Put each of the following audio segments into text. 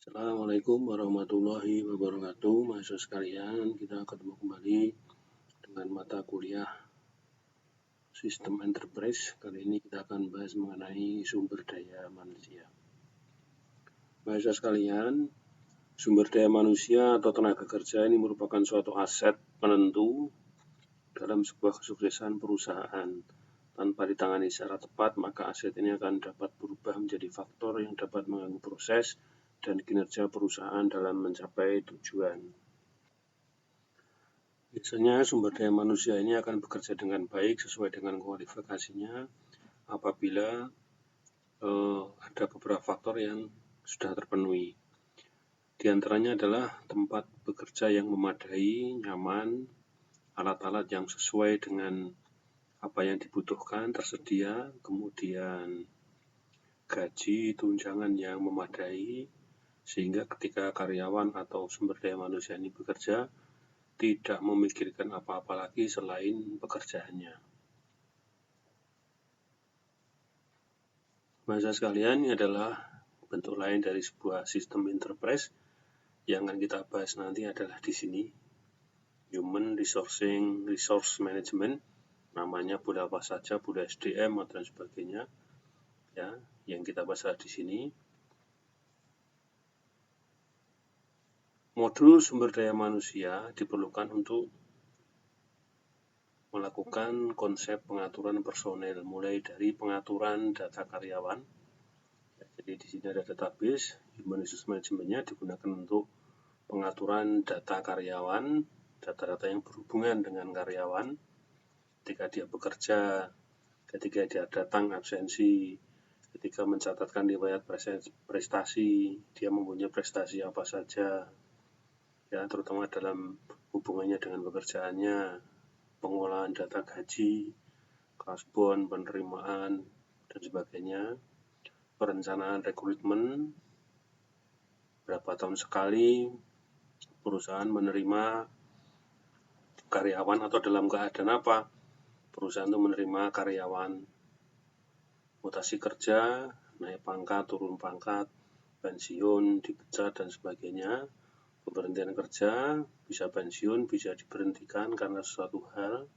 Assalamualaikum warahmatullahi wabarakatuh, mahasiswa sekalian. Kita ketemu kembali dengan mata kuliah Sistem Enterprise. Kali ini kita akan bahas mengenai sumber daya manusia. Mahasiswa sekalian, sumber daya manusia atau tenaga kerja ini merupakan suatu aset penentu dalam sebuah kesuksesan perusahaan. Tanpa ditangani secara tepat, maka aset ini akan dapat berubah menjadi faktor yang dapat mengganggu proses dan kinerja perusahaan dalam mencapai tujuan. Biasanya sumber daya manusia ini akan bekerja dengan baik sesuai dengan kualifikasinya apabila ada beberapa faktor yang sudah terpenuhi. Di antaranya adalah tempat bekerja yang memadai, nyaman, alat-alat yang sesuai dengan apa yang dibutuhkan tersedia, kemudian gaji, tunjangan yang memadai, sehingga ketika karyawan atau sumber daya manusia ini bekerja, tidak memikirkan apa-apa lagi selain pekerjaannya. Mahasiswa sekalian, ini adalah bentuk lain dari sebuah sistem enterprise. Yang akan kita bahas nanti adalah di sini, Human Resource Management. Namanya boleh apa saja, boleh SDM dan sebagainya. Ya, yang kita bahas di sini. Modul sumber daya manusia diperlukan untuk melakukan konsep pengaturan personel, mulai dari pengaturan data karyawan. Jadi di sini ada database, Human Resource Management-nya digunakan untuk pengaturan data karyawan, data-data yang berhubungan dengan karyawan, ketika dia bekerja, ketika dia datang absensi, ketika mencatatkan riwayat prestasi, dia mempunyai prestasi apa saja, ya terutama dalam hubungannya dengan pekerjaannya, pengolahan data gaji, kasbon, penerimaan, dan sebagainya, perencanaan rekrutmen, berapa tahun sekali perusahaan menerima karyawan atau dalam keadaan apa perusahaan itu menerima karyawan, mutasi kerja, naik pangkat, turun pangkat, pensiun, dipecat, dan sebagainya. Pemberhentian kerja, bisa pensiun, bisa diberhentikan karena sesuatu hal,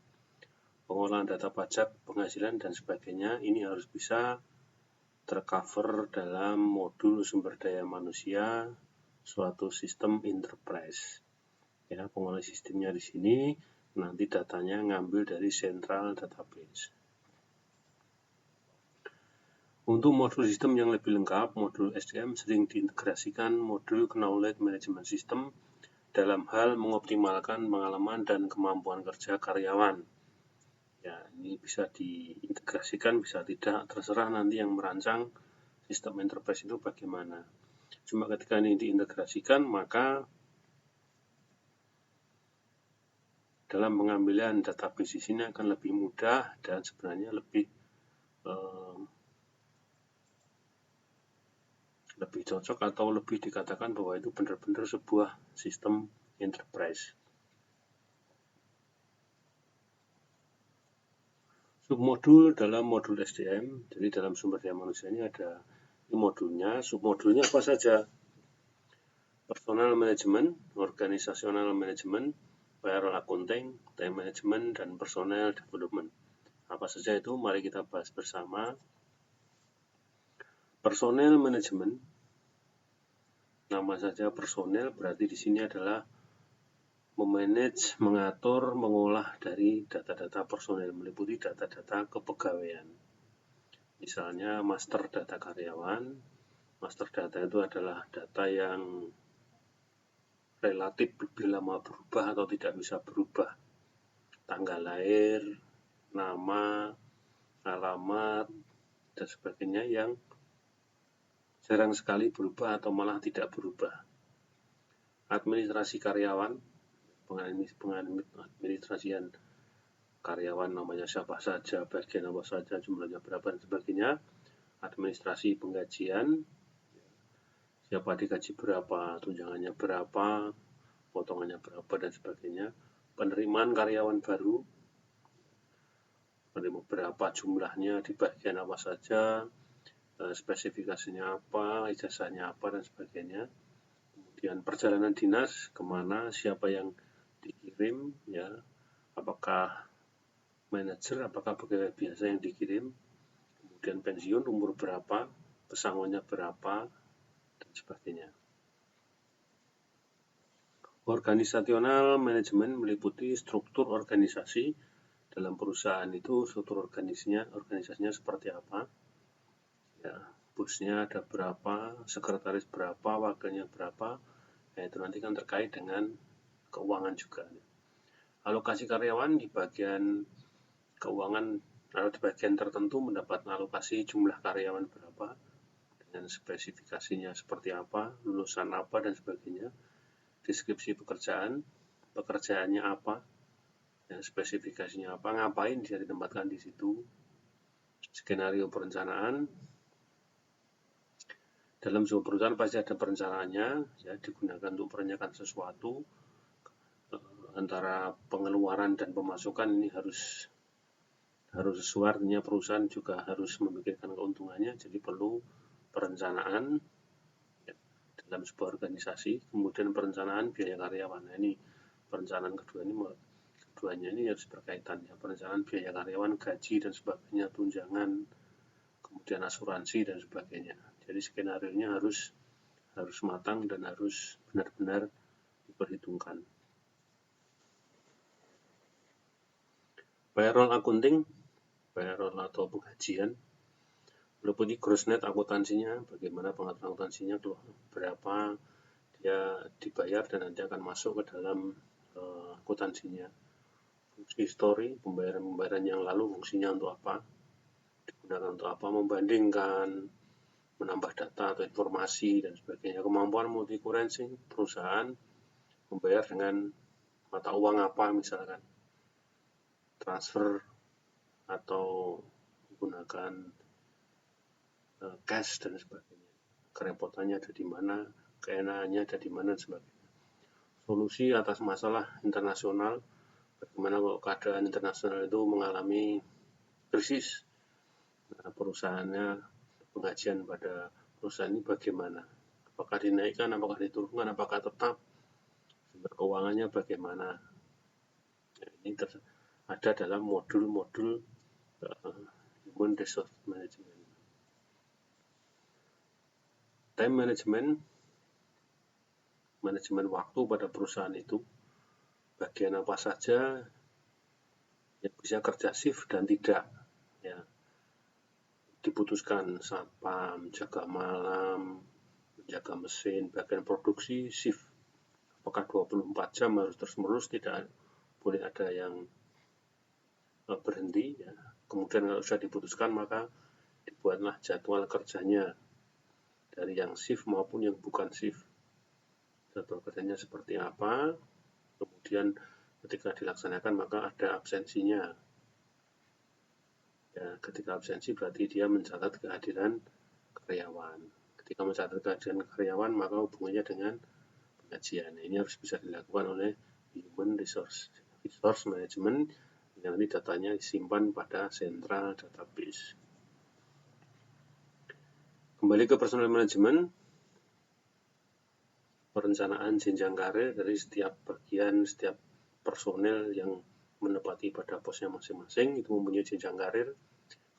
pengolahan data pajak, penghasilan, dan sebagainya. Ini harus bisa tercover dalam modul sumber daya manusia suatu sistem enterprise. Ya, pengolahan sistemnya di sini, nanti datanya ngambil dari central database. Untuk modul sistem yang lebih lengkap, modul SDM sering diintegrasikan modul Knowledge Management System dalam hal mengoptimalkan pengalaman dan kemampuan kerja karyawan. Ya, ini bisa diintegrasikan, bisa tidak, terserah nanti yang merancang sistem enterprise itu bagaimana. Cuma ketika ini diintegrasikan, maka dalam pengambilan database di sini akan lebih mudah dan sebenarnya lebih cocok atau lebih dikatakan bahwa itu benar-benar sebuah sistem enterprise. Submodul dalam modul SDM, jadi dalam sumber daya manusia ini ada modulnya, submodulnya apa saja? Personal management, organizational management, payroll accounting, time management, dan personal development. Apa saja itu? Mari kita bahas bersama. Personal management, nama saja personel, berarti di sini adalah memanage, mengatur, mengolah dari data-data personel, meliputi data-data kepegawaian. Misalnya master data karyawan. Master data itu adalah data yang relatif lebih lama berubah atau tidak bisa berubah. Tanggal lahir, nama, alamat, dan sebagainya yang jarang sekali berubah atau malah tidak berubah. Administrasi karyawan, pengadministrasian karyawan namanya siapa saja, bagian apa saja, jumlahnya berapa, dan sebagainya. Administrasi penggajian, siapa digaji berapa, tunjangannya berapa, potongannya berapa, dan sebagainya. Penerimaan karyawan baru, menerima berapa jumlahnya, di bagian apa saja, spesifikasinya apa, ijazahnya apa, dan sebagainya. Kemudian perjalanan dinas kemana, siapa yang dikirim, ya, apakah manajer, apakah pegawai biasa yang dikirim, kemudian pensiun umur berapa, pesangonnya berapa, dan sebagainya. Organisasional manajemen meliputi struktur organisasi dalam perusahaan itu, struktur organisasinya seperti apa, ya, bosnya ada berapa, sekretaris berapa, wakilnya berapa, ya, itu nanti kan terkait dengan keuangan juga. Alokasi karyawan di bagian keuangan atau di bagian tertentu mendapat alokasi jumlah karyawan berapa dengan spesifikasinya seperti apa, lulusan apa, dan sebagainya. Deskripsi pekerjaannya apa, dan spesifikasinya apa, ngapain dia ditempatkan di situ. Skenario perencanaan. Dalam sebuah perusahaan pasti ada perencanaannya, ya, digunakan untuk merencanakan sesuatu. Antara pengeluaran dan pemasukan ini harus sesuai, artinya perusahaan juga harus memikirkan keuntungannya, jadi perlu perencanaan, ya, dalam sebuah organisasi. Kemudian perencanaan biaya karyawan. Nah, ini perencanaan keduanya ini harus berkaitan, ya, perencanaan biaya karyawan, gaji dan sebagainya, tunjangan, kemudian asuransi dan sebagainya. Jadi skenario-nya harus matang dan harus benar-benar diperhitungkan. Payroll accounting, payroll atau penggajian, meliputi gross net akuntansinya, bagaimana pengaturan akuntansinya, berapa dia dibayar dan nanti akan masuk ke dalam akuntansinya. Fungsi history, pembayaran yang lalu fungsinya untuk apa, digunakan untuk apa, membandingkan, menambah data atau informasi dan sebagainya. Kemampuan multi currency, perusahaan membayar dengan mata uang apa, misalkan transfer atau menggunakan cash dan sebagainya. Kerepotannya ada di mana, keenakannya ada di mana dan sebagainya. Solusi atas masalah internasional, bagaimana kalau keadaan internasional itu mengalami krisis, nah, perusahaannya, penggajian pada perusahaan ini bagaimana, apakah dinaikkan, apakah diturunkan, apakah tetap, sumber keuangannya bagaimana. Nah, ini ada dalam modul-modul Human Resource Management. Time management, manajemen waktu pada perusahaan itu, bagian apa saja yang bisa kerja shift dan tidak, ya, diputuskan satpam, jaga malam, menjaga mesin, bagian produksi shift, apakah 24 jam harus terus-menerus, tidak boleh ada yang berhenti, ya. Kemudian kalau sudah diputuskan maka dibuatlah jadwal kerjanya dari yang shift maupun yang bukan shift, jadwal kerjanya seperti apa, kemudian ketika dilaksanakan maka ada absensinya, ya, ketika absensi berarti dia mencatat kehadiran karyawan. Ketika mencatat kehadiran karyawan maka hubungannya dengan penggajian. Ini harus bisa dilakukan oleh Human Resource Management yang nanti datanya disimpan pada Central Database. Kembali ke personal management, perencanaan jenjang karir dari setiap bagian, setiap personel yang menempati pada posnya masing-masing itu mempunyai jenjang karir.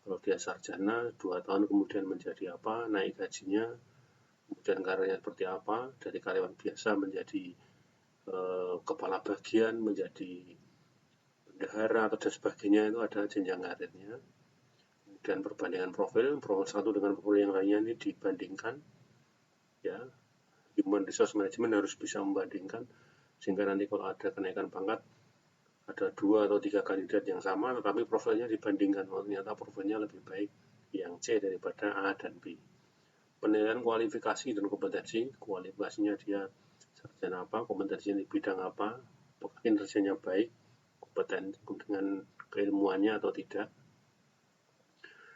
Kalau dia sarjana, 2 tahun kemudian menjadi apa, naik gajinya, kemudian karirnya seperti apa, dari karyawan biasa menjadi kepala bagian, menjadi bendahara atau dan sebagainya, itu ada jenjang karirnya. Kemudian perbandingan profil satu dengan profil yang lainnya ini dibandingkan, ya. Human Resource Management harus bisa membandingkan sehingga nanti kalau ada kenaikan pangkat ada 2 atau 3 kandidat yang sama tetapi profilnya dibandingkan, ternyata profilnya lebih baik yang C daripada A dan B. Penilaian kualifikasi dan kompetensi, kualifikasinya dia sarjana apa, kompetensinya di bidang apa, apakah kinerjanya baik, kompeten dengan keilmuannya atau tidak.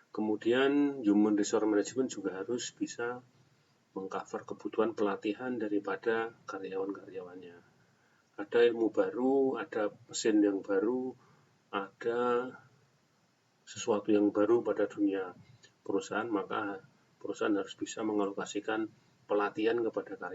Kemudian Human Resource Management juga harus bisa mengcover kebutuhan pelatihan daripada karyawan-karyawannya. Ada ilmu baru, ada mesin yang baru, ada sesuatu yang baru pada dunia perusahaan, maka perusahaan harus bisa mengalokasikan pelatihan kepada karyawan.